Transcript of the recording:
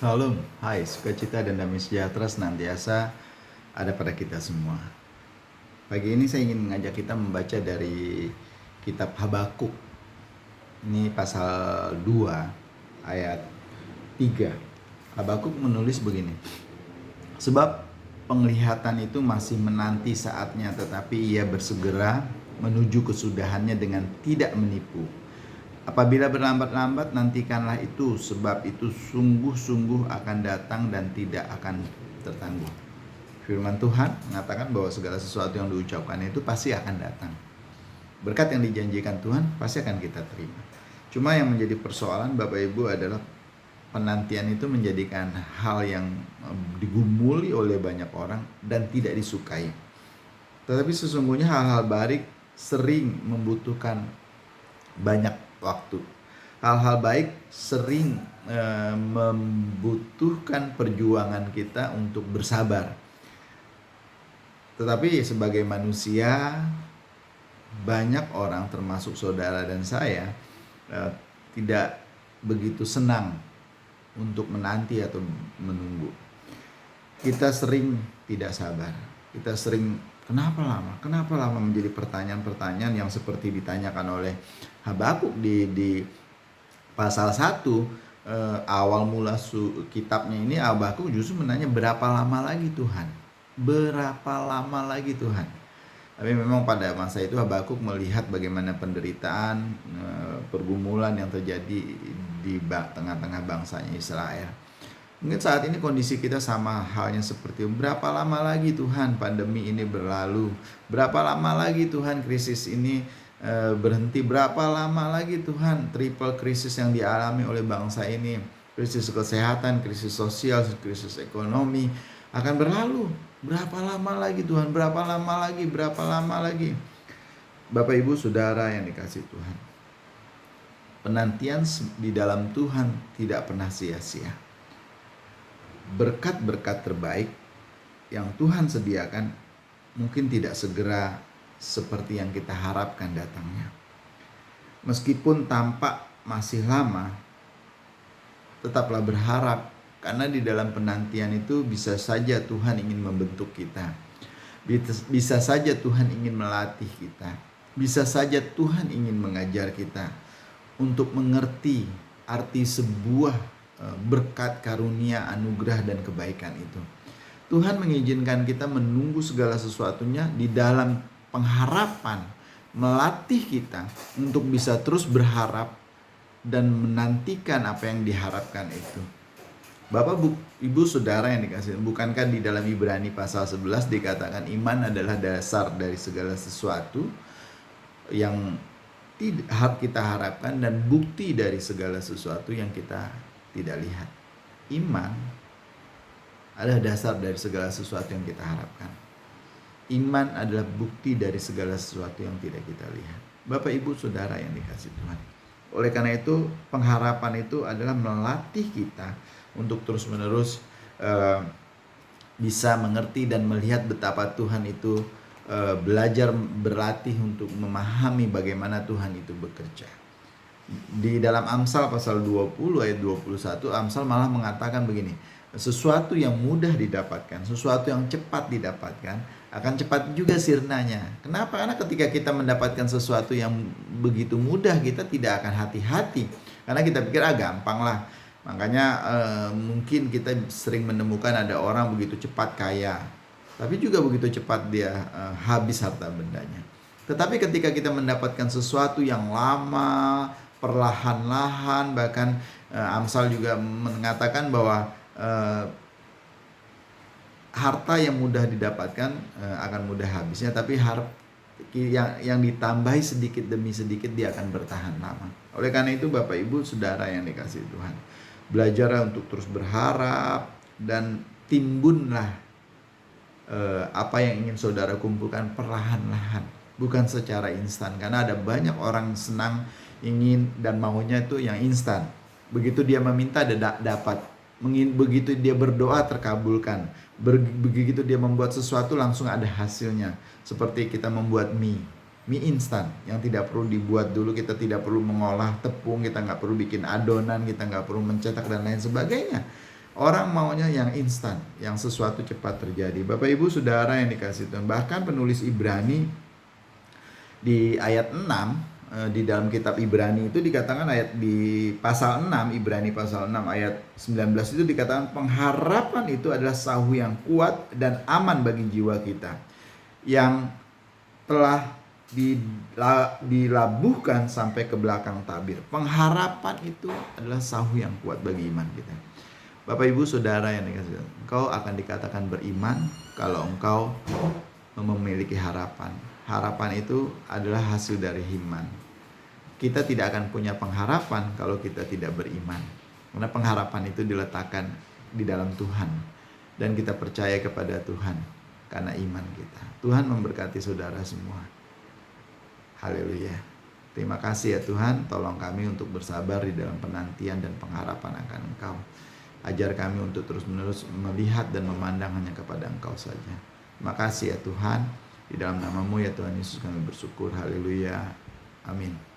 Salam, hai, sukacita dan damai sejahtera senantiasa ada pada kita semua. Pagi ini saya ingin mengajak kita membaca dari kitab Habakuk. Ini pasal 2 ayat 3. Habakuk menulis begini. Sebab penglihatan itu masih menanti saatnya, tetapi ia bersegera menuju kesudahannya dengan tidak menipu. Apabila berlambat-lambat, nantikanlah itu, sebab itu sungguh-sungguh akan datang dan tidak akan tertangguh. Firman Tuhan mengatakan bahwa segala sesuatu yang diucapkan itu pasti akan datang. Berkat yang dijanjikan Tuhan pasti akan kita terima. Cuma yang menjadi persoalan Bapak Ibu adalah penantian itu menjadikan hal yang digumuli oleh banyak orang dan tidak disukai. Tetapi sesungguhnya hal-hal baik sering membutuhkan banyak waktu. Hal-hal baik sering membutuhkan perjuangan kita untuk bersabar. Tetapi sebagai manusia, banyak orang termasuk saudara dan saya tidak begitu senang untuk menanti atau menunggu. Kita sering tidak sabar. Kita sering Kenapa lama menjadi pertanyaan-pertanyaan yang seperti ditanyakan oleh Habakuk di pasal 1 awal mula kitabnya ini. Habakuk justru menanya berapa lama lagi Tuhan? Berapa lama lagi Tuhan? Tapi memang pada masa itu Habakuk melihat bagaimana penderitaan, pergumulan yang terjadi di tengah-tengah bangsanya Israel. Mungkin saat ini kondisi kita sama halnya seperti berapa lama lagi Tuhan pandemi ini berlalu? Berapa lama lagi Tuhan krisis ini berhenti? Berapa lama lagi Tuhan triple krisis yang dialami oleh bangsa ini? Krisis kesehatan, krisis sosial, krisis ekonomi akan berlalu. Berapa lama lagi Tuhan? Berapa lama lagi? Berapa lama lagi? Bapak Ibu Saudara yang dikasihi Tuhan, penantian di dalam Tuhan tidak pernah sia-sia. Berkat-berkat terbaik yang Tuhan sediakan mungkin tidak segera seperti yang kita harapkan datangnya. Meskipun tampak masih lama, tetaplah berharap, karena di dalam penantian itu bisa saja Tuhan ingin membentuk kita. Bisa saja Tuhan ingin melatih kita. Bisa saja Tuhan ingin mengajar kita untuk mengerti arti sebuah berkat, karunia, anugerah, dan kebaikan itu. Tuhan mengizinkan kita menunggu segala sesuatunya di dalam pengharapan, melatih kita untuk bisa terus berharap dan menantikan apa yang diharapkan itu. Bapak, Ibu, Saudara yang dikasihi, bukankah di dalam Ibrani pasal 11 dikatakan iman adalah dasar dari segala sesuatu yang kita harapkan dan bukti dari segala sesuatu yang kita tidak lihat. Iman adalah dasar dari segala sesuatu yang kita harapkan. Iman adalah bukti dari segala sesuatu yang tidak kita lihat. Bapak, Ibu, Saudara yang dikasihi Tuhan, oleh karena itu pengharapan itu adalah melatih kita untuk terus-menerus bisa mengerti dan melihat betapa Tuhan itu belajar berlatih untuk memahami bagaimana Tuhan itu bekerja. Di dalam Amsal pasal 20 ayat 21, Amsal malah mengatakan begini, sesuatu yang mudah didapatkan, sesuatu yang cepat didapatkan, akan cepat juga sirnanya. Kenapa? Karena ketika kita mendapatkan sesuatu yang begitu mudah, kita tidak akan hati-hati, karena kita pikir gampang lah. Makanya mungkin kita sering menemukan ada orang begitu cepat kaya, tapi juga begitu cepat dia habis harta bendanya. Tetapi ketika kita mendapatkan sesuatu yang lama, perlahan-lahan, bahkan Amsal juga mengatakan bahwa harta yang mudah didapatkan akan mudah habisnya, tapi yang ditambahi sedikit demi sedikit dia akan bertahan lama. Oleh karena itu Bapak, Ibu, Saudara yang dikasihi Tuhan, belajarlah untuk terus berharap dan timbunlah apa yang ingin saudara kumpulkan perlahan-lahan, bukan secara instan. Karena ada banyak orang senang, ingin dan maunya itu yang instan. Begitu dia meminta dapat, begitu dia berdoa terkabulkan, begitu dia membuat sesuatu langsung ada hasilnya. Seperti kita membuat mie instan yang tidak perlu dibuat dulu, kita tidak perlu mengolah tepung, kita nggak perlu bikin adonan, kita nggak perlu mencetak dan lain sebagainya. Orang maunya yang instan, yang sesuatu cepat terjadi. Bapak Ibu Saudara yang dikasihi Tuhan, bahkan penulis Ibrani di ayat 6, di dalam kitab Ibrani itu dikatakan, ayat di pasal 6, Ibrani pasal 6 ayat 19 itu dikatakan pengharapan itu adalah sahu yang kuat dan aman bagi jiwa kita, yang telah dilabuhkan sampai ke belakang tabir. Pengharapan itu adalah sahu yang kuat bagi iman kita. Bapak Ibu Saudara yang dikasihi, engkau akan dikatakan beriman kalau engkau memiliki harapan. Harapan itu adalah hasil dari iman. Kita tidak akan punya pengharapan kalau kita tidak beriman. Karena pengharapan itu diletakkan di dalam Tuhan. Dan kita percaya kepada Tuhan karena iman kita. Tuhan memberkati saudara semua. Haleluya. Terima kasih ya Tuhan, tolong kami untuk bersabar di dalam penantian dan pengharapan akan Engkau. Ajar kami untuk terus-menerus melihat dan memandang hanya kepada Engkau saja. Terima kasih ya Tuhan. Di dalam nama-Mu ya Tuhan Yesus kami bersyukur. Haleluya. Amin.